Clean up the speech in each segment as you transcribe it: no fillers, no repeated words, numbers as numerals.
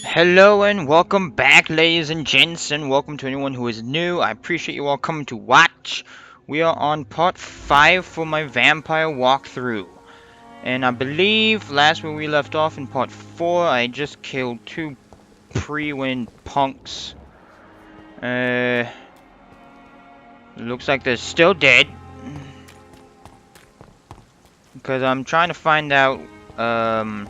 Hello and welcome back, ladies and gents, and welcome to anyone who is new. I appreciate you all coming to watch. We are on part 5 for my vampire walkthrough. And I believe last where we left off in part 4, I just killed 2 pre-win punks. Looks like they're still dead. Because I'm trying to find out, the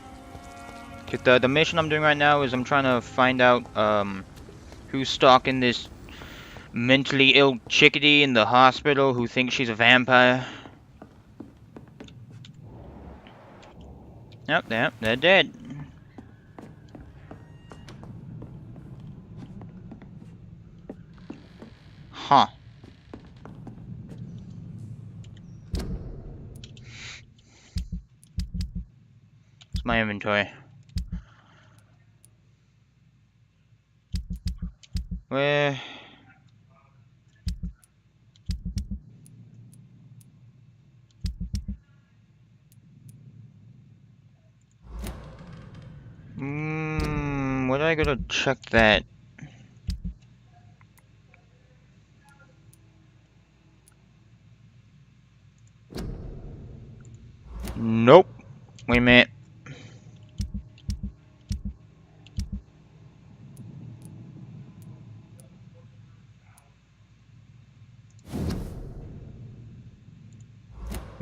mission I'm doing right now is I'm trying to find out, who's stalking this mentally ill chickadee in the hospital who thinks she's a vampire. Yep, they're dead. Huh. It's my inventory. Where? Where do I go to check that? Nope. Wait a minute.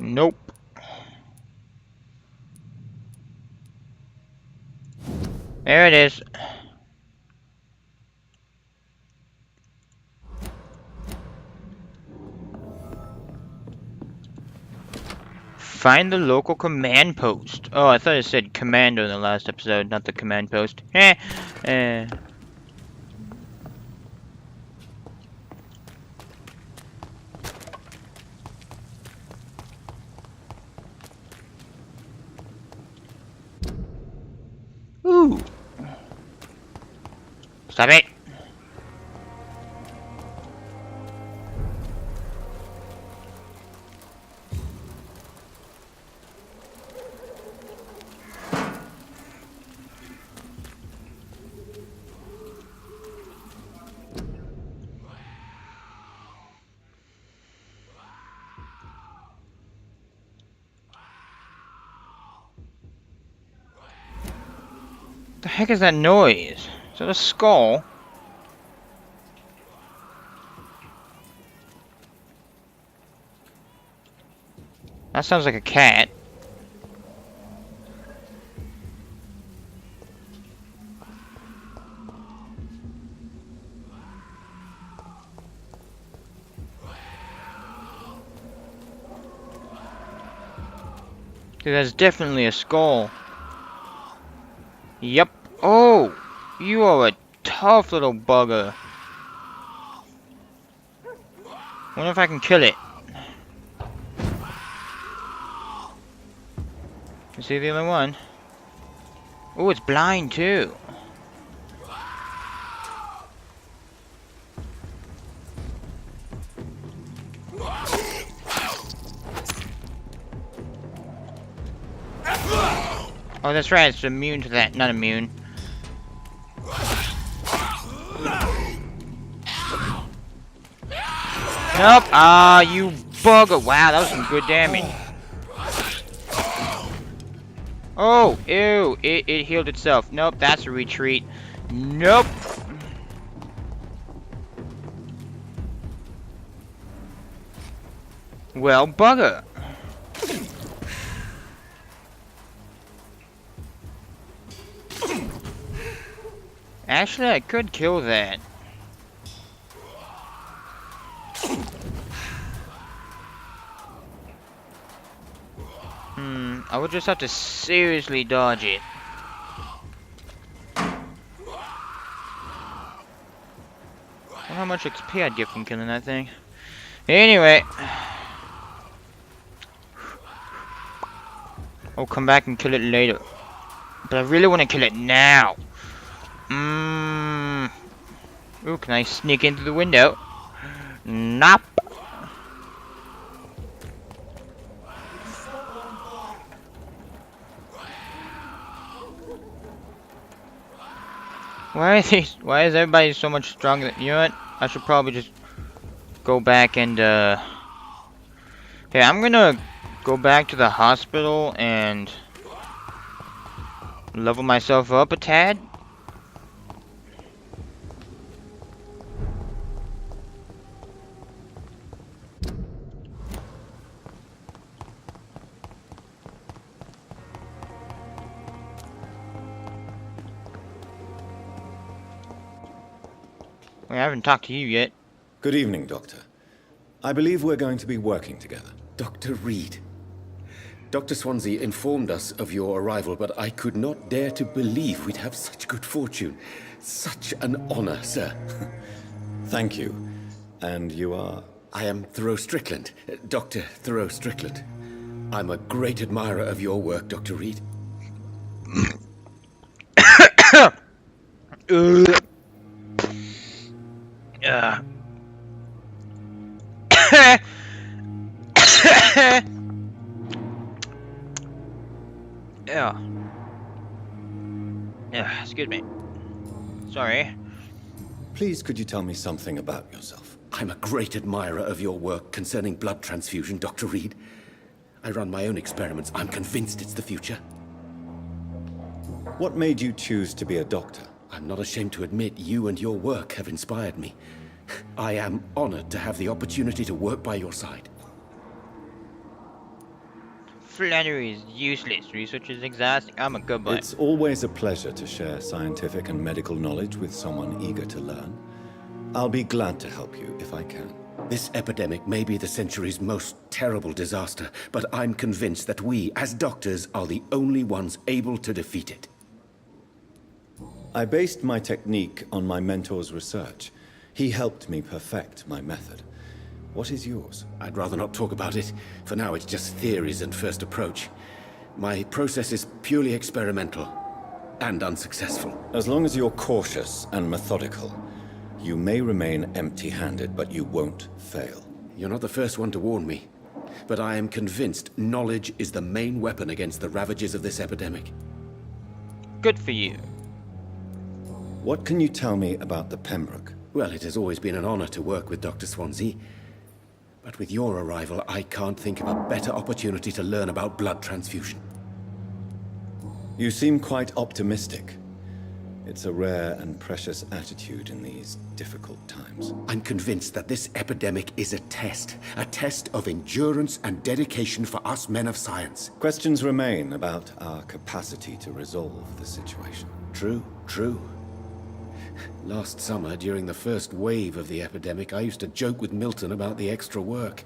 Nope. There it is. Find the local command post. Oh, I thought it said commando in the last episode, not the command post. Ooh. Stop it. The heck is that noise? Is that a skull? That sounds like a cat. Dude, that's definitely a skull. Yep. Oh! You are a tough little bugger. Wonder if I can kill it. You see the other one? Oh, it's blind too. Oh, that's right, it's immune to that. Not immune. Nope. Ah, you bugger. Wow, that was some good damage. Oh, ew. It healed itself. Nope, that's a retreat. Nope. Well, bugger. Actually, I could kill that. I would just have to seriously dodge it. I wonder how much XP I'd get from killing that thing. Anyway. I'll come back and kill it later. But I really want to kill it now. Ooh, can I sneak into the window? Nope. Why is everybody so much stronger than... You know what? I should probably just go back and, Okay, I'm gonna go back to the hospital and level myself up a tad. I haven't talked to you yet. Good evening, Doctor. I believe we're going to be working together. Dr. Reed. Dr. Swansea informed us of your arrival, but I could not dare to believe we'd have such good fortune. Such an honor, sir. Thank you. And you are? I am Thoreau Strickland, Dr. Thoreau Strickland. I'm a great admirer of your work, Dr. Reed. Yeah. Yeah, excuse me. Sorry. Please, could you tell me something about yourself? I'm a great admirer of your work concerning blood transfusion, Dr. Reed. I run my own experiments. I'm convinced it's the future. What made you choose to be a doctor? I'm not ashamed to admit you and your work have inspired me. I am honored to have the opportunity to work by your side. Flattery is useless. Research is exhausting. I'm a good boy. It's always a pleasure to share scientific and medical knowledge with someone eager to learn. I'll be glad to help you if I can. This epidemic may be the century's most terrible disaster, but I'm convinced that we, as doctors, are the only ones able to defeat it. I based my technique on my mentor's research. He helped me perfect my method. What is yours? I'd rather not talk about it. For now, it's just theories and first approach. My process is purely experimental and unsuccessful. As long as you're cautious and methodical, you may remain empty-handed, but you won't fail. You're not the first one to warn me, but I am convinced knowledge is the main weapon against the ravages of this epidemic. Good for you. What can you tell me about the Pembroke? Well, it has always been an honor to work with Dr. Swansea. But with your arrival, I can't think of a better opportunity to learn about blood transfusion. You seem quite optimistic. It's a rare and precious attitude in these difficult times. I'm convinced that this epidemic is a test of endurance and dedication for us men of science. Questions remain about our capacity to resolve the situation. True, true. Last summer, during the first wave of the epidemic, I used to joke with Milton about the extra work.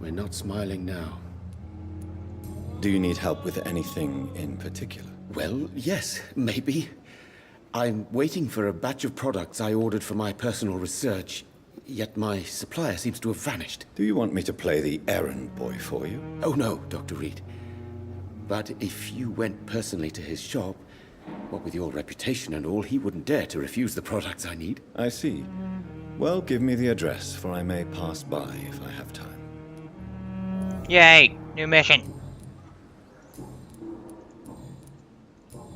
We're not smiling now. Do you need help with anything in particular? Well, yes, maybe. I'm waiting for a batch of products I ordered for my personal research, yet my supplier seems to have vanished. Do you want me to play the errand boy for you? Oh no, Dr. Reed. But if you went personally to his shop, what with your reputation and all, he wouldn't dare to refuse the products I need. I see. Well, give me the address, for I may pass by if I have time. Yay! New mission.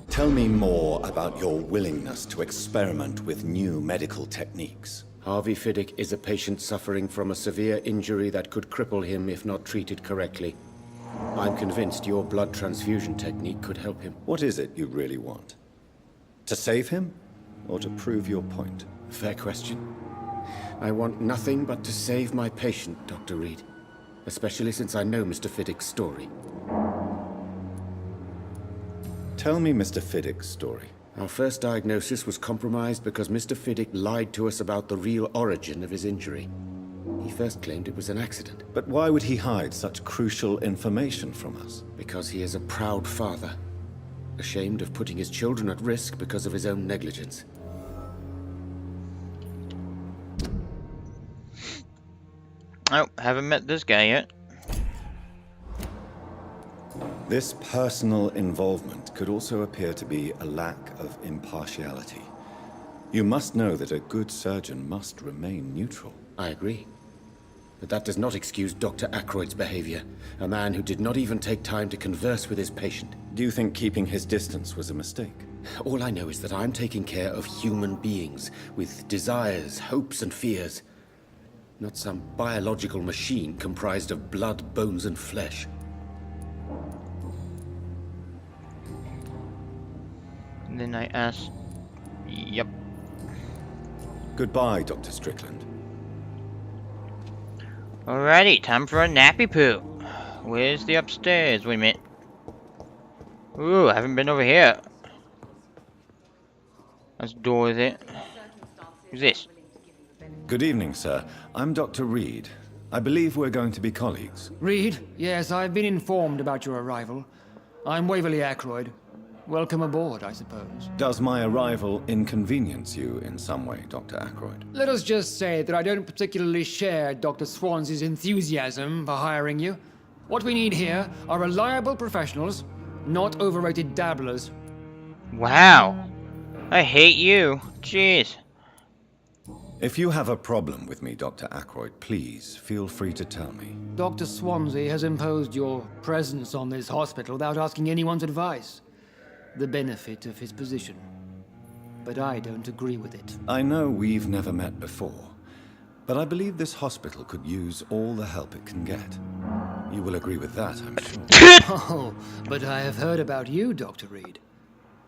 Tell me more about your willingness to experiment with new medical techniques. Harvey Fiddick is a patient suffering from a severe injury that could cripple him if not treated correctly. I'm convinced your blood transfusion technique could help him. What is it you really want? To save him, or to prove your point? Fair question. I want nothing but to save my patient, Dr. Reed. Especially since I know Mr. Fiddick's story. Tell me Mr. Fiddick's story. Our first diagnosis was compromised because Mr. Fiddick lied to us about the real origin of his injury. He first claimed it was an accident. But why would he hide such crucial information from us? Because he is a proud father, ashamed of putting his children at risk because of his own negligence. Oh, haven't met this guy yet. This personal involvement could also appear to be a lack of impartiality. You must know that a good surgeon must remain neutral. I agree. But that does not excuse Dr. Ackroyd's behavior, a man who did not even take time to converse with his patient. Do you think keeping his distance was a mistake? All I know is that I'm taking care of human beings with desires, hopes, and fears. Not some biological machine comprised of blood, bones, and flesh. And then I asked, yep. Goodbye, Dr. Strickland. Alrighty, time for a nappy poo. Where's the upstairs? Wait a minute. Ooh, I haven't been over here. That's the door, is it? Who's this? Good evening, sir. I'm Dr. Reed. I believe we're going to be colleagues. Reed? Yes, I've been informed about your arrival. I'm Waverly Ackroyd. Welcome aboard, I suppose. Does my arrival inconvenience you in some way, Dr. Ackroyd? Let us just say that I don't particularly share Dr. Swansea's enthusiasm for hiring you. What we need here are reliable professionals, not overrated dabblers. Wow. I hate you. Jeez. If you have a problem with me, Dr. Ackroyd, please feel free to tell me. Dr. Swansea has imposed your presence on this hospital without asking anyone's advice. The benefit of his position. But I don't agree with it. I know we've never met before, but I believe this hospital could use all the help it can get. You will agree with that, I'm sure. Oh, but I have heard about you, Dr. Reed.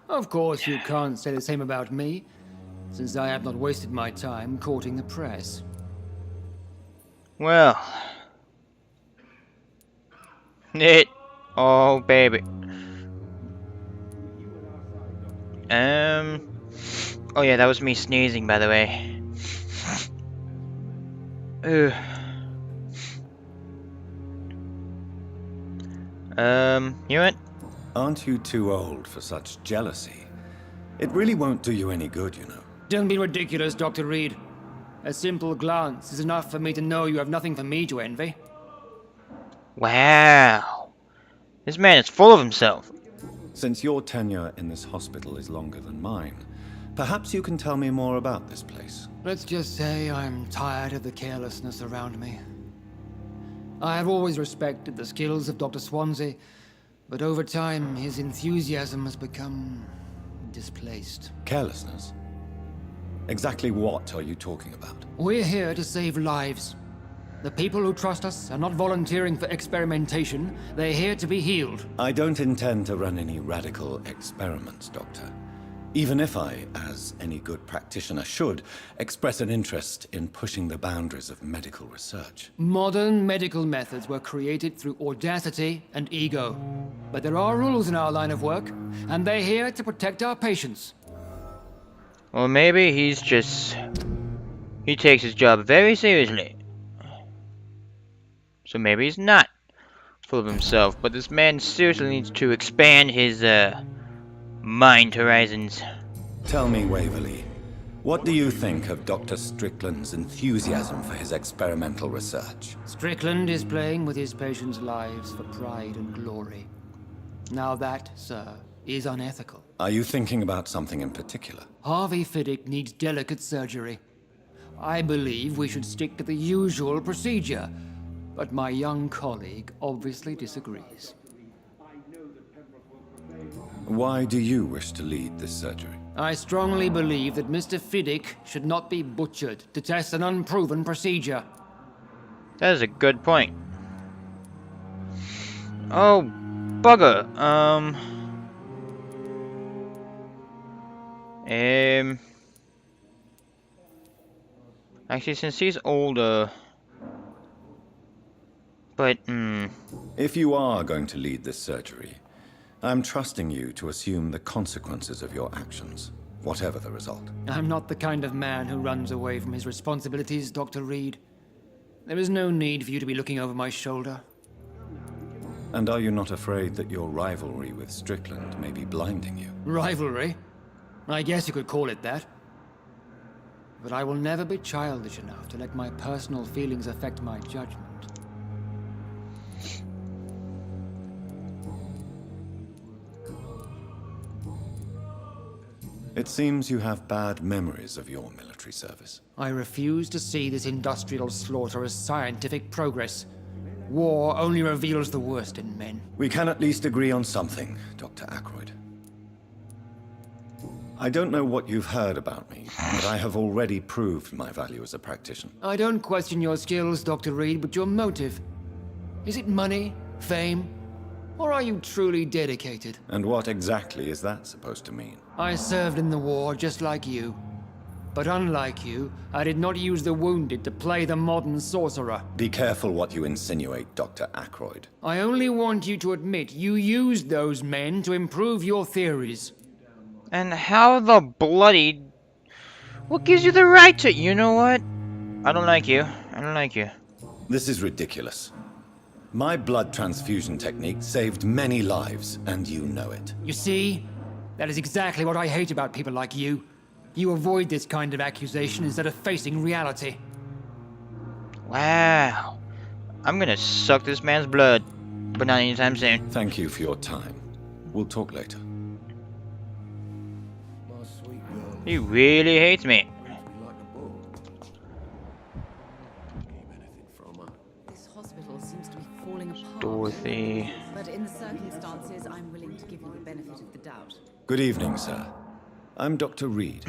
Of course, you can't say the same about me, since I have not wasted my time courting the press. Well. Oh, baby. Oh yeah, that was me sneezing, by the way. Ugh. You know what? Aren't you too old for such jealousy? It really won't do you any good, you know. Don't be ridiculous, Dr. Reed. A simple glance is enough for me to know you have nothing for me to envy. Wow. This man is full of himself. Since your tenure in this hospital is longer than mine, perhaps you can tell me more about this place. Let's just say I'm tired of the carelessness around me. I have always respected the skills of Dr. Swansea, but over time his enthusiasm has become displaced. Carelessness? Exactly what are you talking about? We're here to save lives. The people who trust us are not volunteering for experimentation. They're here to be healed. I don't intend to run any radical experiments, Doctor. Even if I, as any good practitioner should, express an interest in pushing the boundaries of medical research. Modern medical methods were created through audacity and ego. But there are rules in our line of work, and they're here to protect our patients. Well, maybe he takes his job very seriously. So maybe he's not full of himself, but this man seriously needs to expand his, mind horizons. Tell me, Waverly, what do you think of Dr. Strickland's enthusiasm for his experimental research? Strickland is playing with his patients' lives for pride and glory. Now that, sir, is unethical. Are you thinking about something in particular? Harvey Fiddick needs delicate surgery. I believe we should stick to the usual procedure, but my young colleague obviously disagrees. Why do you wish to lead this surgery? I strongly believe that Mr. Fiddick should not be butchered to test an unproven procedure. That is a good point. Oh, bugger. Actually, since he's older... But, If you are going to lead this surgery, I'm trusting you to assume the consequences of your actions, whatever the result. I'm not the kind of man who runs away from his responsibilities, Dr. Reed. There is no need for you to be looking over my shoulder. And are you not afraid that your rivalry with Strickland may be blinding you? Rivalry? I guess you could call it that. But I will never be childish enough to let my personal feelings affect my judgment. It seems you have bad memories of your military service. I refuse to see this industrial slaughter as scientific progress. War only reveals the worst in men. We can at least agree on something, Dr. Ackroyd. I don't know what you've heard about me, but I have already proved my value as a practitioner. I don't question your skills, Dr. Reed, but your motive. Is it money, fame, or are you truly dedicated? And what exactly is that supposed to mean? I served in the war just like you. But unlike you, I did not use the wounded to play the modern sorcerer. Be careful what you insinuate, Dr. Ackroyd. I only want you to admit you used those men to improve your theories. And how the bloody... What gives you the right to... You know what? I don't like you. I don't like you. This is ridiculous. My blood transfusion technique saved many lives, and you know it. You see? That is exactly what I hate about people like you. You avoid this kind of accusation instead of facing reality. Wow. I'm gonna suck this man's blood. But not anytime soon. Thank you for your time. We'll talk later. He really hates me. This hospital seems to be falling apart. Dorothy. But in the circumstances, I'm willing to give you the benefit of the doubt. Good evening, sir. I'm Dr. Reed.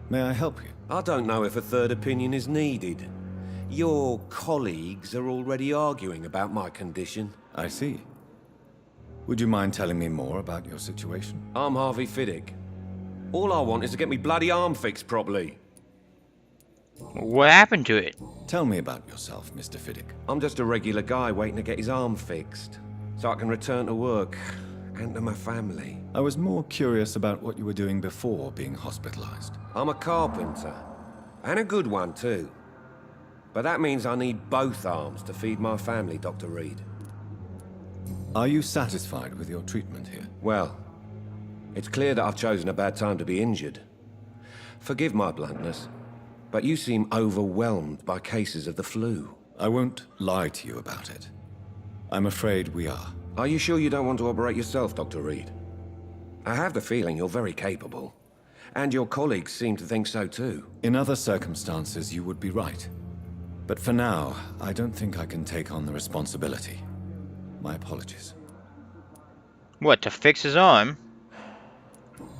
May I help you? I don't know if a third opinion is needed. Your colleagues are already arguing about my condition. I see. Would you mind telling me more about your situation? I'm Harvey Fiddick. All I want is to get me bloody arm fixed properly. What happened to it? Tell me about yourself, Mr. Fiddick. I'm just a regular guy waiting to get his arm fixed, so I can return to work and to my family. I was more curious about what you were doing before being hospitalized. I'm a carpenter, and a good one too. But that means I need both arms to feed my family, Dr. Reed. Are you satisfied with your treatment here? Well, it's clear that I've chosen a bad time to be injured. Forgive my bluntness, but you seem overwhelmed by cases of the flu. I won't lie to you about it. I'm afraid we are. Are you sure you don't want to operate yourself, Dr. Reed? I have the feeling you're very capable. And your colleagues seem to think so too. In other circumstances, you would be right. But for now, I don't think I can take on the responsibility. My apologies. What, to fix his arm?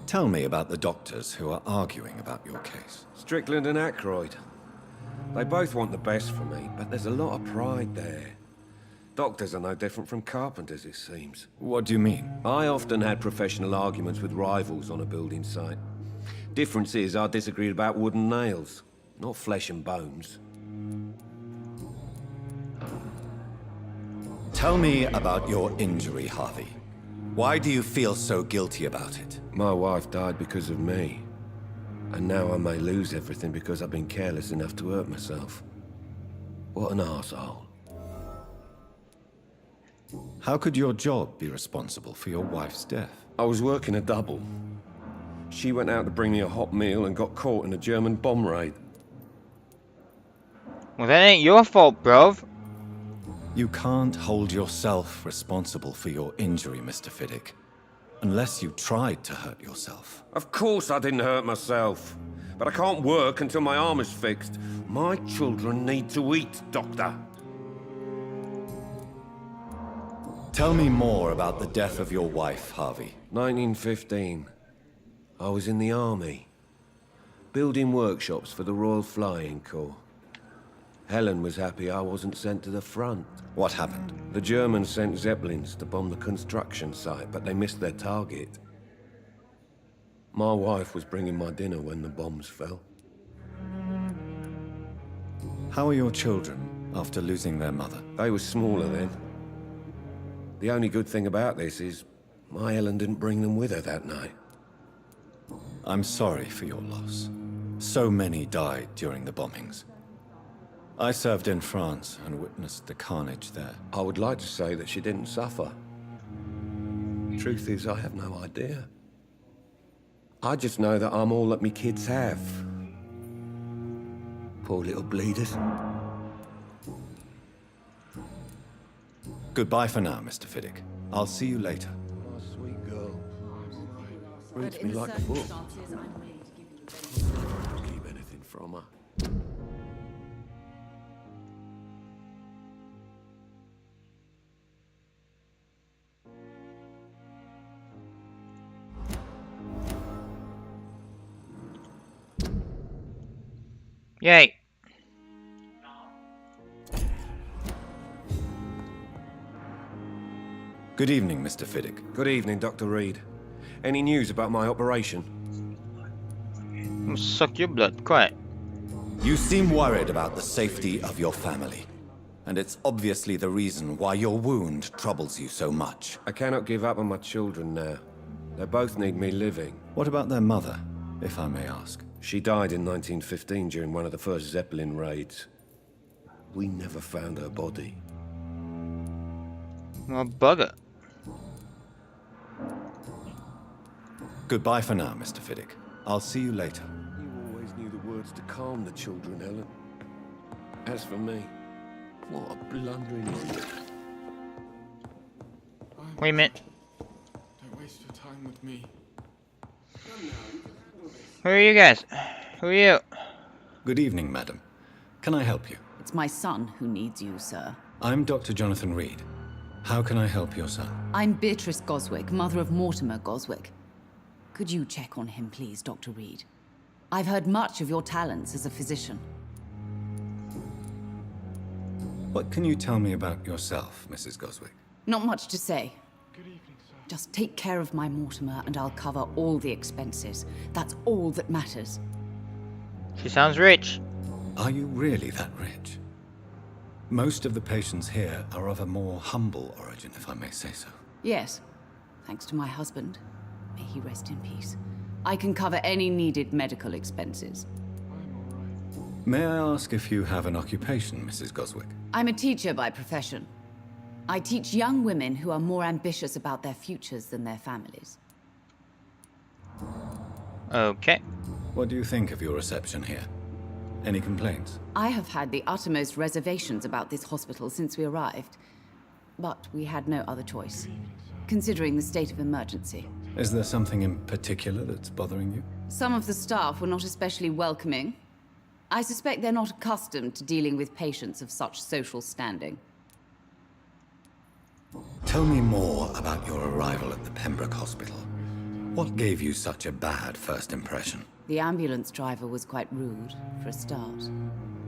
Tell me about the doctors who are arguing about your case. Strickland and Ackroyd. They both want the best for me, but there's a lot of pride there. Doctors are no different from carpenters, it seems. What do you mean? I often had professional arguments with rivals on a building site. Difference is, I disagreed about wooden nails, not flesh and bones. Tell me about your injury, Harvey. Why do you feel so guilty about it? My wife died because of me. And now I may lose everything because I've been careless enough to hurt myself. What an arsehole. How could your job be responsible for your wife's death? I was working a double. She went out to bring me a hot meal and got caught in a German bomb raid. Well, that ain't your fault, bruv. You can't hold yourself responsible for your injury, Mr. Fiddick. Unless you tried to hurt yourself. Of course I didn't hurt myself. But I can't work until my arm is fixed. My children need to eat, Doctor. Tell me more about the death of your wife, Harvey. 1915. I was in the army. Building workshops for the Royal Flying Corps. Helen was happy I wasn't sent to the front. What happened? The Germans sent Zeppelins to bomb the construction site, but they missed their target. My wife was bringing my dinner when the bombs fell. How are your children after losing their mother? They were smaller then. The only good thing about this is my Helen didn't bring them with her that night. I'm sorry for your loss. So many died during the bombings. I served in France and witnessed the carnage there. I would like to say that she didn't suffer. Truth is, I have no idea. I just know that I'm all that me kids have. Poor little bleeders. Goodbye for now, Mr. Fiddick. I'll see you later. My sweet girl. But Reads in me the like a book. circumstances, I'm willing to give you the benefit. Don't keep anything from her. Yay. Good evening, Mr. Fiddick. Good evening, Dr. Reed. Any news about my operation? I'm gonna suck your blood. Quiet. You seem worried about the safety of your family. And it's obviously the reason why your wound troubles you so much. I cannot give up on my children now. They both need me living. What about their mother, if I may ask? She died in 1915 during one of the first Zeppelin raids. We never found her body. Well, bugger. Goodbye for now, Mr. Fiddick. I'll see you later. You always knew the words to calm the children, Helen. As for me, what a blundering idiot. Wait a minute. Don't waste your time with me. Who are you guys? Who are you? Good evening, madam. Can I help you? It's my son who needs you, sir. I'm Dr. Jonathan Reed. How can I help your son? I'm Beatrice Goswick, mother of Mortimer Goswick. Could you check on him, please, Dr. Reed? I've heard much of your talents as a physician. What can you tell me about yourself, Mrs. Goswick? Not much to say. Just take care of my Mortimer and I'll cover all the expenses. That's all that matters. She sounds rich. Are you really that rich? Most of the patients here are of a more humble origin, if I may say so. Yes, thanks to my husband. May he rest in peace. I can cover any needed medical expenses. May I ask if you have an occupation, Mrs. Goswick? I'm a teacher by profession. I teach young women who are more ambitious about their futures than their families. Okay. What do you think of your reception here? Any complaints? I have had the uttermost reservations about this hospital since we arrived. But we had no other choice, considering the state of emergency. Is there something in particular that's bothering you? Some of the staff were not especially welcoming. I suspect they're not accustomed to dealing with patients of such social standing. Tell me more about your arrival at the Pembroke Hospital. What gave you such a bad first impression? The ambulance driver was quite rude, for a start.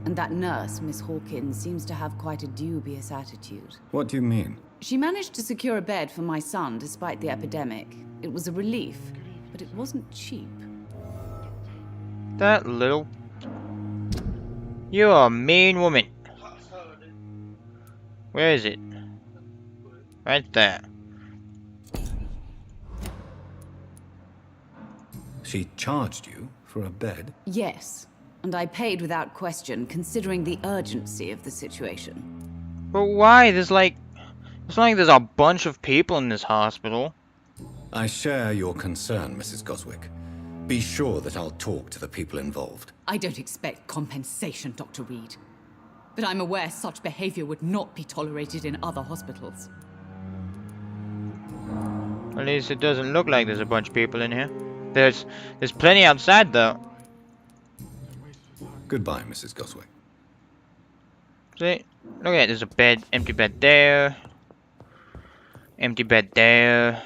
And that nurse, Miss Hawkins, seems to have quite a dubious attitude. What do you mean? She managed to secure a bed for my son despite the epidemic. It was a relief, but it wasn't cheap. That little... You're a mean woman. Where is it? Right there. She charged you for a bed? Yes, and I paid without question, considering the urgency of the situation. But why? It's not like there's a bunch of people in this hospital. I share your concern, Mrs. Goswick. Be sure that I'll talk to the people involved. I don't expect compensation, Dr. Reed. But I'm aware such behavior would not be tolerated in other hospitals. At least it doesn't look like there's a bunch of people in here. There's plenty outside though. Goodbye, Mrs. Goswick. See? Look at it, there's a bed, empty bed there. Empty bed there.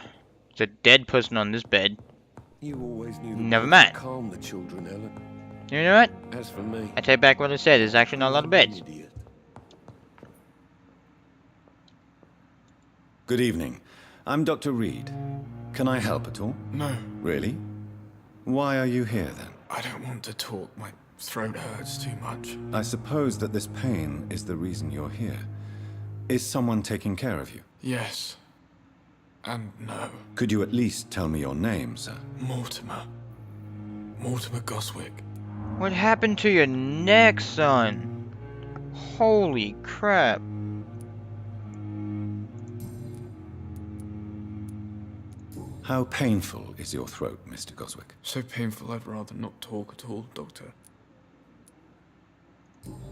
There's a dead person on this bed. You always knew the Never words mind. to calm the children, Helen. You know what? As for me, I take back what I said, there's actually not a lot of beds. idiot. Good evening. I'm Dr. Reed. Can I help at all? No, Really? Why are you here then? I don't want to talk. My throat hurts too much. I suppose that this pain is the reason you're here. Is someone taking care of you? Yes. And no. Could you at least tell me your name, sir? Mortimer. Mortimer Goswick. What happened to your neck, son? Holy crap. How painful is your throat, Mr. Goswick? So painful I'd rather not talk at all, Doctor.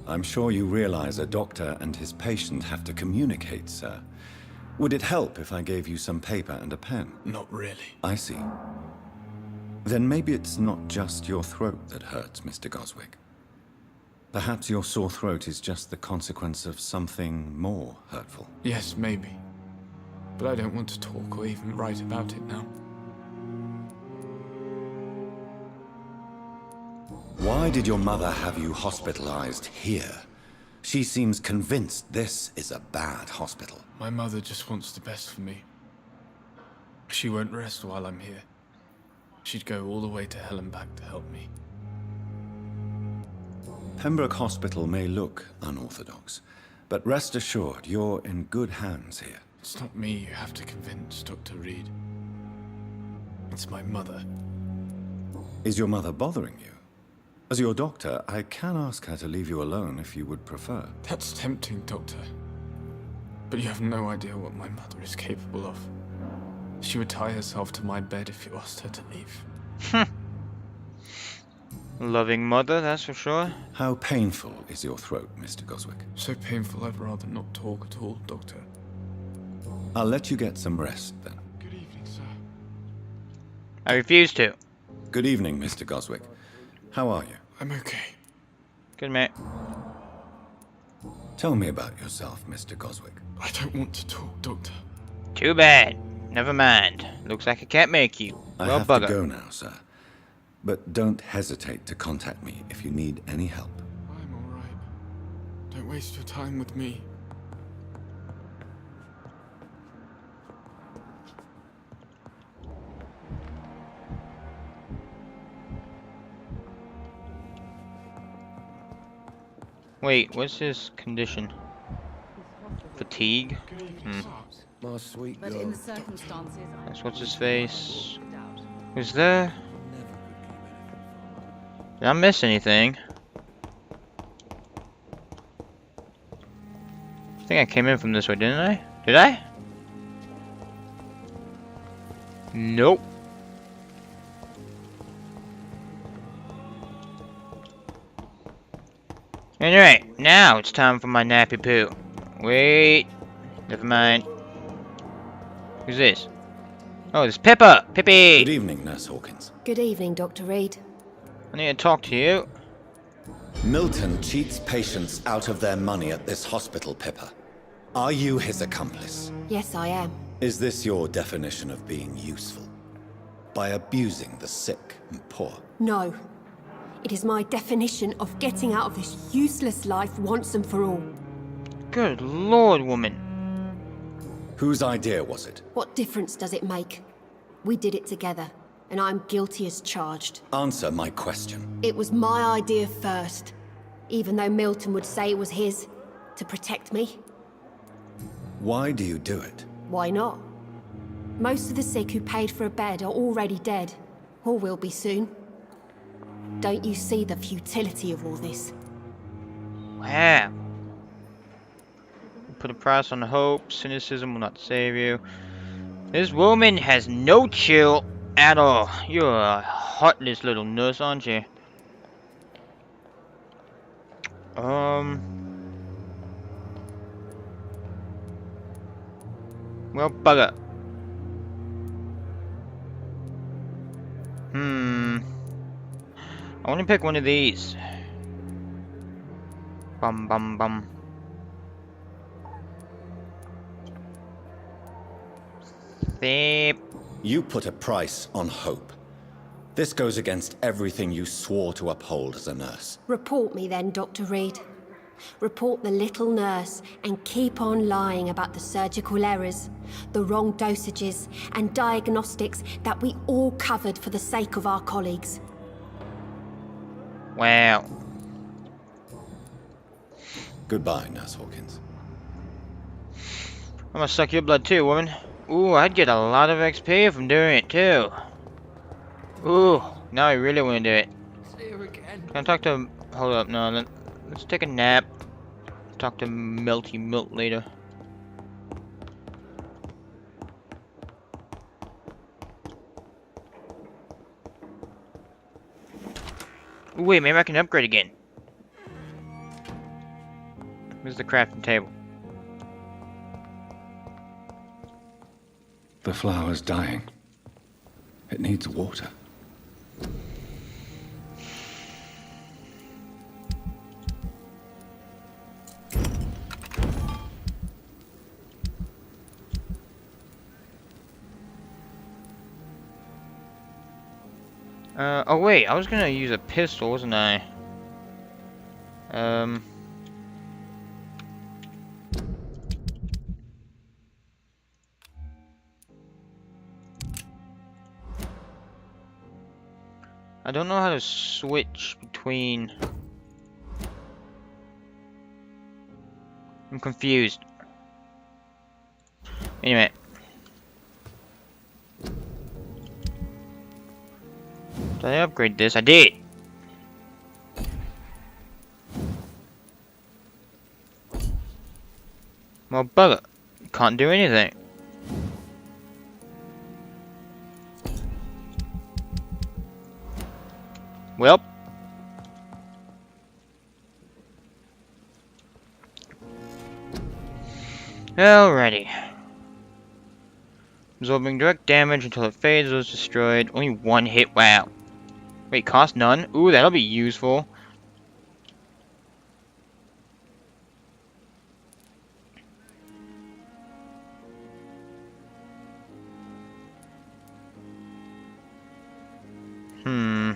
I'm sure you realize a doctor and his patient have to communicate, sir. Would it help if I gave you some paper and a pen? Not really. I see. Then maybe it's not just your throat that hurts, Mr. Goswick. Perhaps your sore throat is just the consequence of something more hurtful. Yes, maybe. But I don't want to talk or even write about it now. Why did your mother have you hospitalized here? She seems convinced this is a bad hospital. My mother just wants the best for me. She won't rest while I'm here. She'd go all the way to hell and back to help me. Pembroke Hospital may look unorthodox, but rest assured you're in good hands here. It's not me you have to convince, Dr. Reed. It's my mother. Is your mother bothering you? As your doctor, I can ask her to leave you alone if you would prefer. That's tempting, Doctor. But you have no idea what my mother is capable of. She would tie herself to my bed if you asked her to leave. Loving mother, that's for sure. How painful is your throat, Mr. Goswick? So painful I'd rather not talk at all, Doctor. I'll let you get some rest then. Good evening, sir. I refuse to. Good evening, Mr. Goswick. How are you? I'm okay. Good mate. Tell me about yourself, Mr. Goswick. I don't want to talk, Doctor. Too bad. Never mind. Looks like I can't make you. I Well, have bugger. to go now, sir. But don't hesitate to contact me if you need any help. I'm all right. Don't waste your time with me. Wait, what's his condition? Fatigue? Good evening, sir. My sweet But girl. in the circumstances, That's what's his face. Who's there? Did I miss anything? I think I came in from this way, didn't I? Did I? Nope. Alright, now it's time for my nappy poo. Wait. Never mind. Who's this? Oh, it's Pippa! Good Pippi! evening, Nurse Hawkins. Good evening, Dr. Reed. I need to talk to you. Milton cheats patients out of their money at this hospital, Pippa. Are you his accomplice? Yes, I am. Is this your definition of being useful? By abusing the sick and poor? No. It is my definition of getting out of this useless life once and for all. Good lord, woman. Whose idea was it? What difference does it make? We did it together, and I'm guilty as charged. Answer my question. It was my idea first, even though Milton would say it was his, to protect me. Why do you do it? Why not? Most of the sick who paid for a bed are already dead, or will be soon. Don't you see the futility of all this? Wow. Put a price on hope. Cynicism will not save you. This woman has no chill at all. You're a heartless little nurse, aren't you? Well, bugger. I want to pick one of these. Bum bum bum. Zip. You put a price on hope. This goes against everything you swore to uphold as a nurse. Report me then, Dr. Reed. Report the little nurse and keep on lying about the surgical errors, the wrong dosages and diagnostics that we all covered for the sake of our colleagues. Wow. Goodbye, Nurse Hawkins. I'm gonna suck your blood too, woman. Ooh, I'd get a lot of XP from doing it too. Ooh, now I really want to do it. Can I talk to... Hold up, no, let's take a nap. Talk to Melty Milt later. Ooh, wait, maybe I can upgrade again. Where's the crafting table? The flower's dying. It needs water. Oh wait, I was gonna use a pistol, wasn't I? I don't know how to switch between... I'm confused. Anyway. Did I upgrade this? I did! Well, bugger. Can't do anything. Well. Alrighty. Absorbing direct damage until it fades or is destroyed. Only one hit, wow. Wait, cost none? Ooh, that'll be useful. Hmm.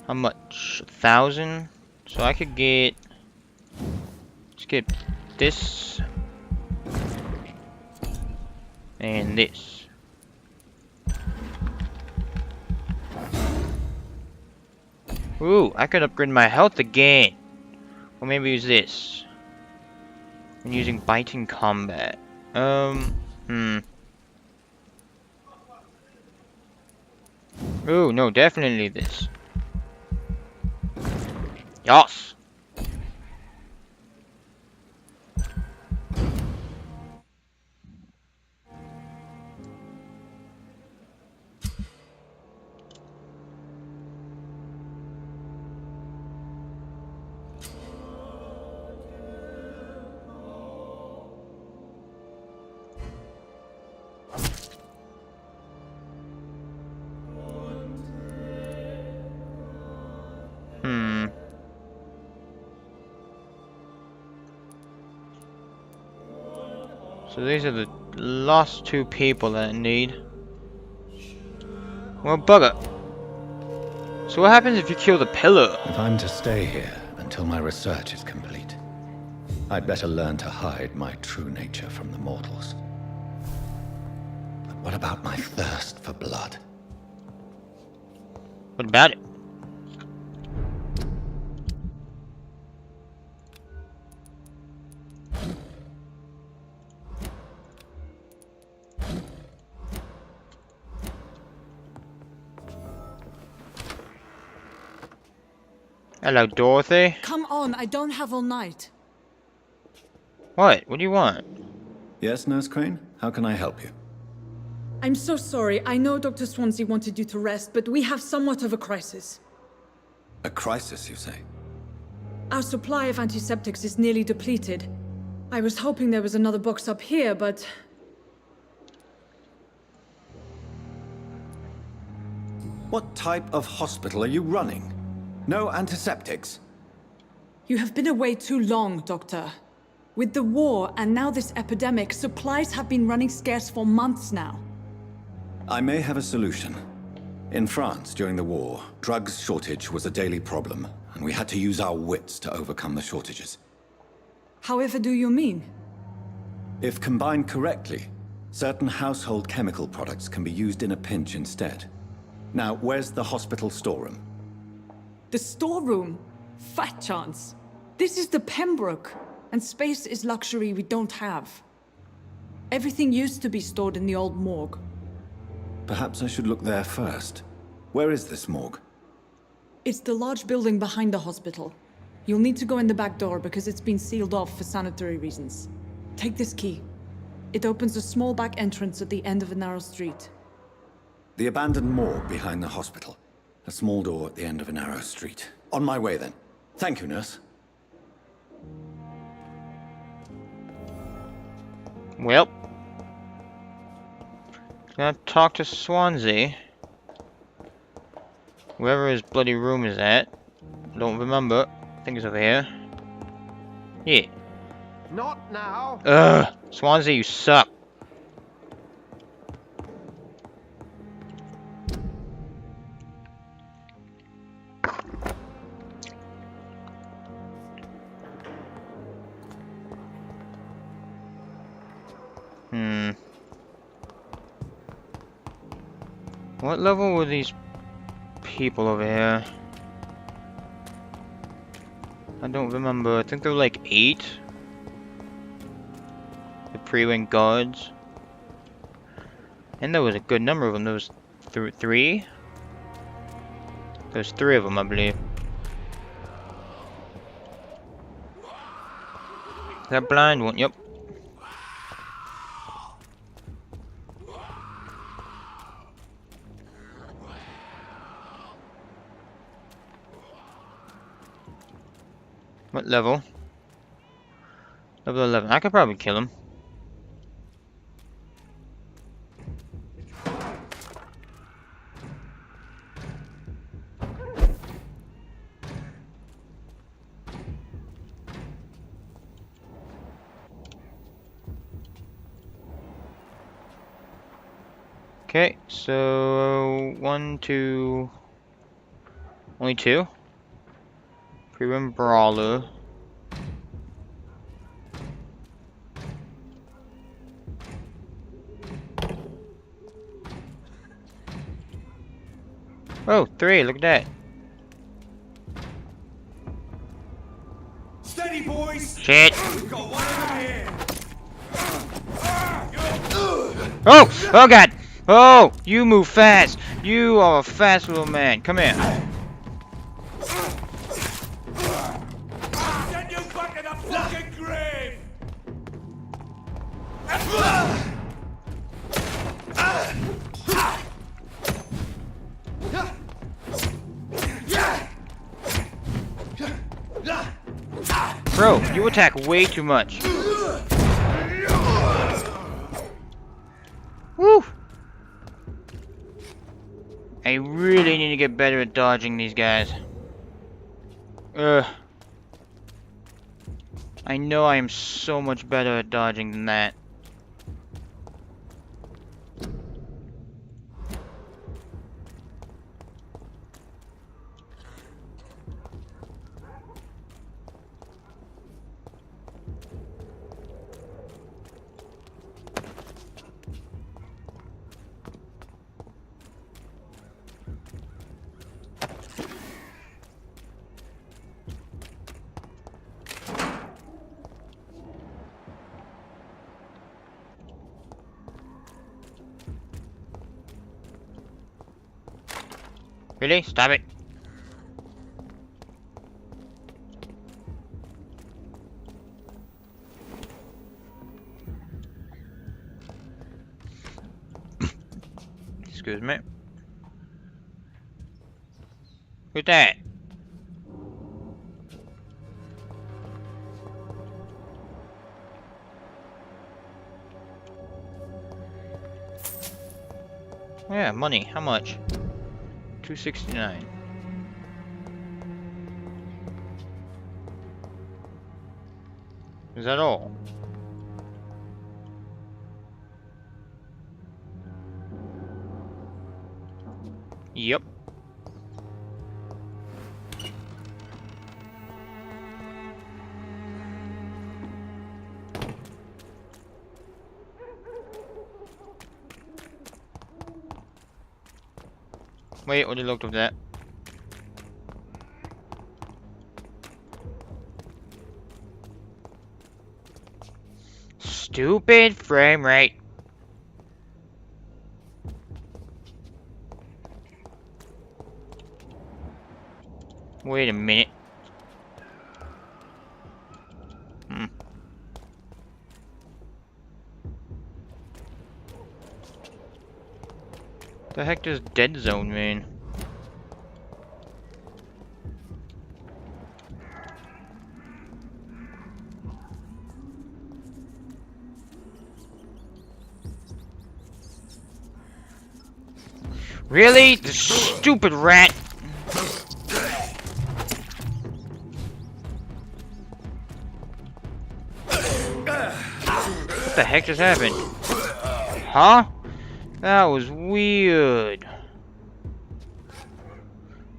How much? 1,000? So I could get... Let's get this. And this. Ooh, I could upgrade my health again. Or maybe use this. I'm using bite in combat. Ooh, no, definitely this. Yes! So these are the last two people that I need. Well, bugger. So what happens if you kill the pillar? If I'm to stay here until my research is complete, I'd better learn to hide my true nature from the mortals. But what about my thirst for blood? What about it? Hello, Dorothy. Come on, I don't have all night. What? What do you want? Yes, Nurse Crane? How can I help you? I'm so sorry. I know Dr. Swansea wanted you to rest, but we have somewhat of a crisis. A crisis, you say? Our supply of antiseptics is nearly depleted. I was hoping there was another box up here, but... What type of hospital are you running? No antiseptics? You have been away too long, Doctor. With the war and now this epidemic, supplies have been running scarce for months now. I may have a solution. In France, during the war, drugs shortage was a daily problem, and we had to use our wits to overcome the shortages. However do you mean? If combined correctly, certain household chemical products can be used in a pinch instead. Now, where's the hospital storeroom? The storeroom? Fat chance. This is the Pembroke, and space is luxury we don't have. Everything used to be stored in the old morgue. Perhaps I should look there first. Where is this morgue? It's the large building behind the hospital. You'll need to go in the back door because it's been sealed off for sanitary reasons. Take this key. It opens a small back entrance at the end of a narrow street. The abandoned morgue behind the hospital. A small door at the end of a narrow street. On my way then. Thank you, nurse. Well. Gonna talk to Swansea. Wherever his bloody room is at. I don't remember. I think it's over here. Yeah. Not now. Ugh! Swansea, you suck. What level were these people over here? I don't remember. I think they were like 8. The pre-wing guards. And there was a good number of them. There was 3? There's 3 of them, I believe. That blind one, yep. What level? Level 11. I could probably kill him. Okay, so 1, 2, only 2. Pre-win brawler. Oh, 3, look at that. Steady, boys. Shit. We've got one over here. Oh! Oh god! Oh! You move fast! You are a fast little man. Come here. Send you back in the fucking grave. Bro, you attack way too much. Woo! I really need to get better at dodging these guys. Ugh. I know I am so much better at dodging than that. Really? Stop it. Excuse me. Who's that? Yeah, money. How much? 269. Is that all? Yep. Wait, what did you look of that? Stupid frame rate. Wait a minute. The heck does dead zone mean? Really? The stupid rat! What the heck just happened? Huh? That was weird.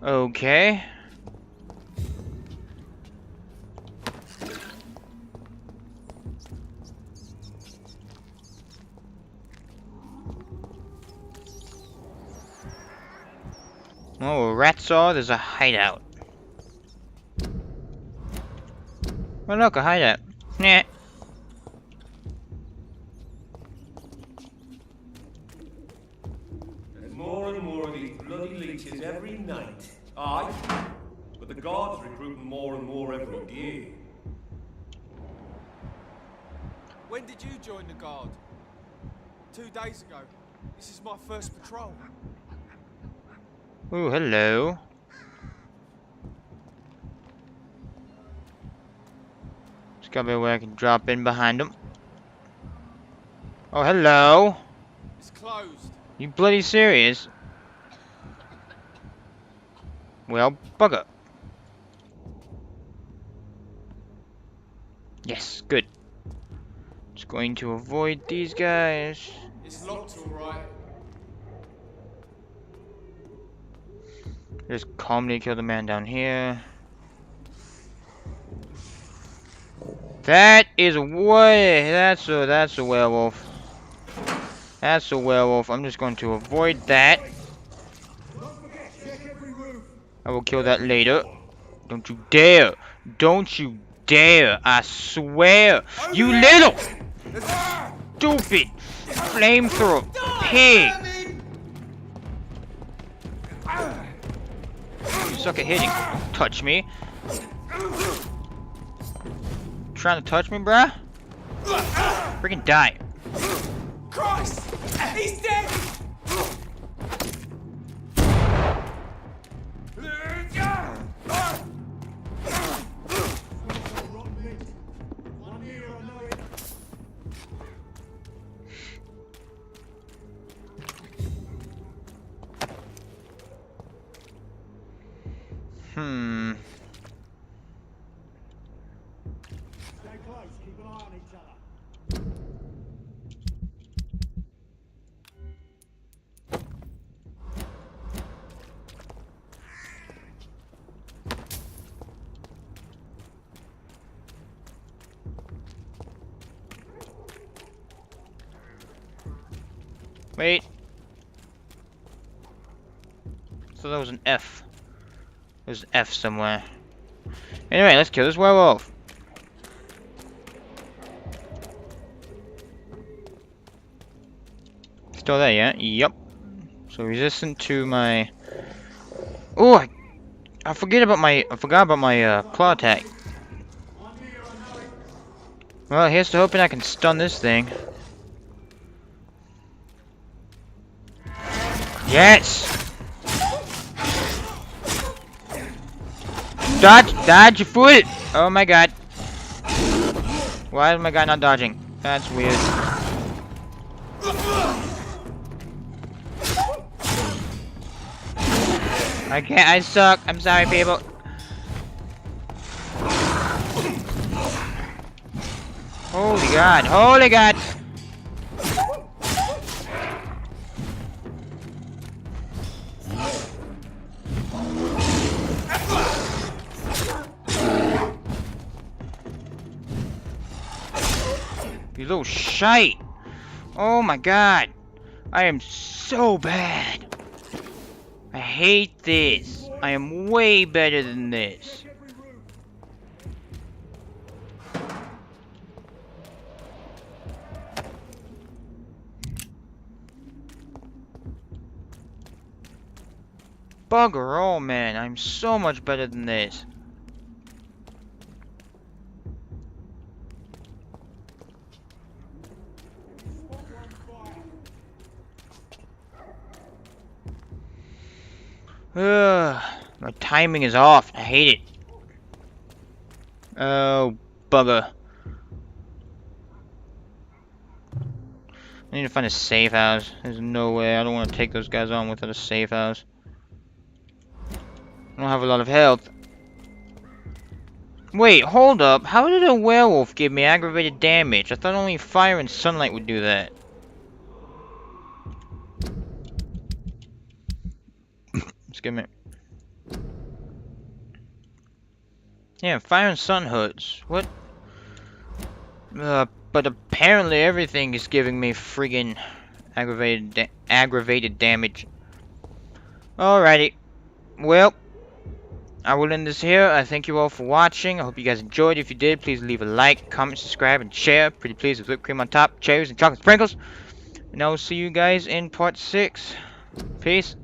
Okay. Oh, where rats are, there's a hideout. Oh look, a hideout. Nah. There's more and more of these bloody leeches every night. Aye, but the guards recruit more and more every year. When did you join the guard? 2 days ago. This is my first patrol. Ooh, hello. There's gotta be a way I can drop in behind them. Oh, hello. It's closed. You bloody serious? Well, bugger. Yes, good. Just going to avoid these guys. It's locked all right. Just calmly kill the man down here. That is way. That's a werewolf. That's a werewolf. I'm just going to avoid that. I will kill that later. Don't you dare! Don't you dare! I swear! You little stupid flamethrower pig! You suck at hitting. Don't touch me. Trying to touch me, bruh? Freaking die. Christ! He's dead! Hmm. Stay close, keep an eye on each other. Wait. So that was an F. There's an F somewhere. Anyway, let's kill this werewolf. Still there, yeah? Yup. So resistant to my. Oh, I forgot about my claw attack. Well, here's to hoping I can stun this thing. Yes! Dodge your foot! Oh my god. Why is my guy not dodging? That's weird. I can't, I suck. I'm sorry, people. Holy god, holy god! You little shite! Oh my god! I am so bad! I hate this! I am way better than this! Bugger all, man! I'm so much better than this! My timing is off. I hate it. Oh, bugger. I need to find a safe house. There's no way. I don't want to take those guys on without a safe house. I don't have a lot of health. Wait, hold up. How did a werewolf give me aggravated damage? I thought only fire and sunlight would do that. Excuse me. Yeah, fire and sun hurts. What? But apparently everything is giving me friggin' aggravated damage. Alrighty. Well, I will end this here. I thank you all for watching. I hope you guys enjoyed. If you did, please leave a like, comment, subscribe, and share. Pretty please with whipped cream on top, cherries, and chocolate sprinkles. And I will see you guys in part 6. Peace.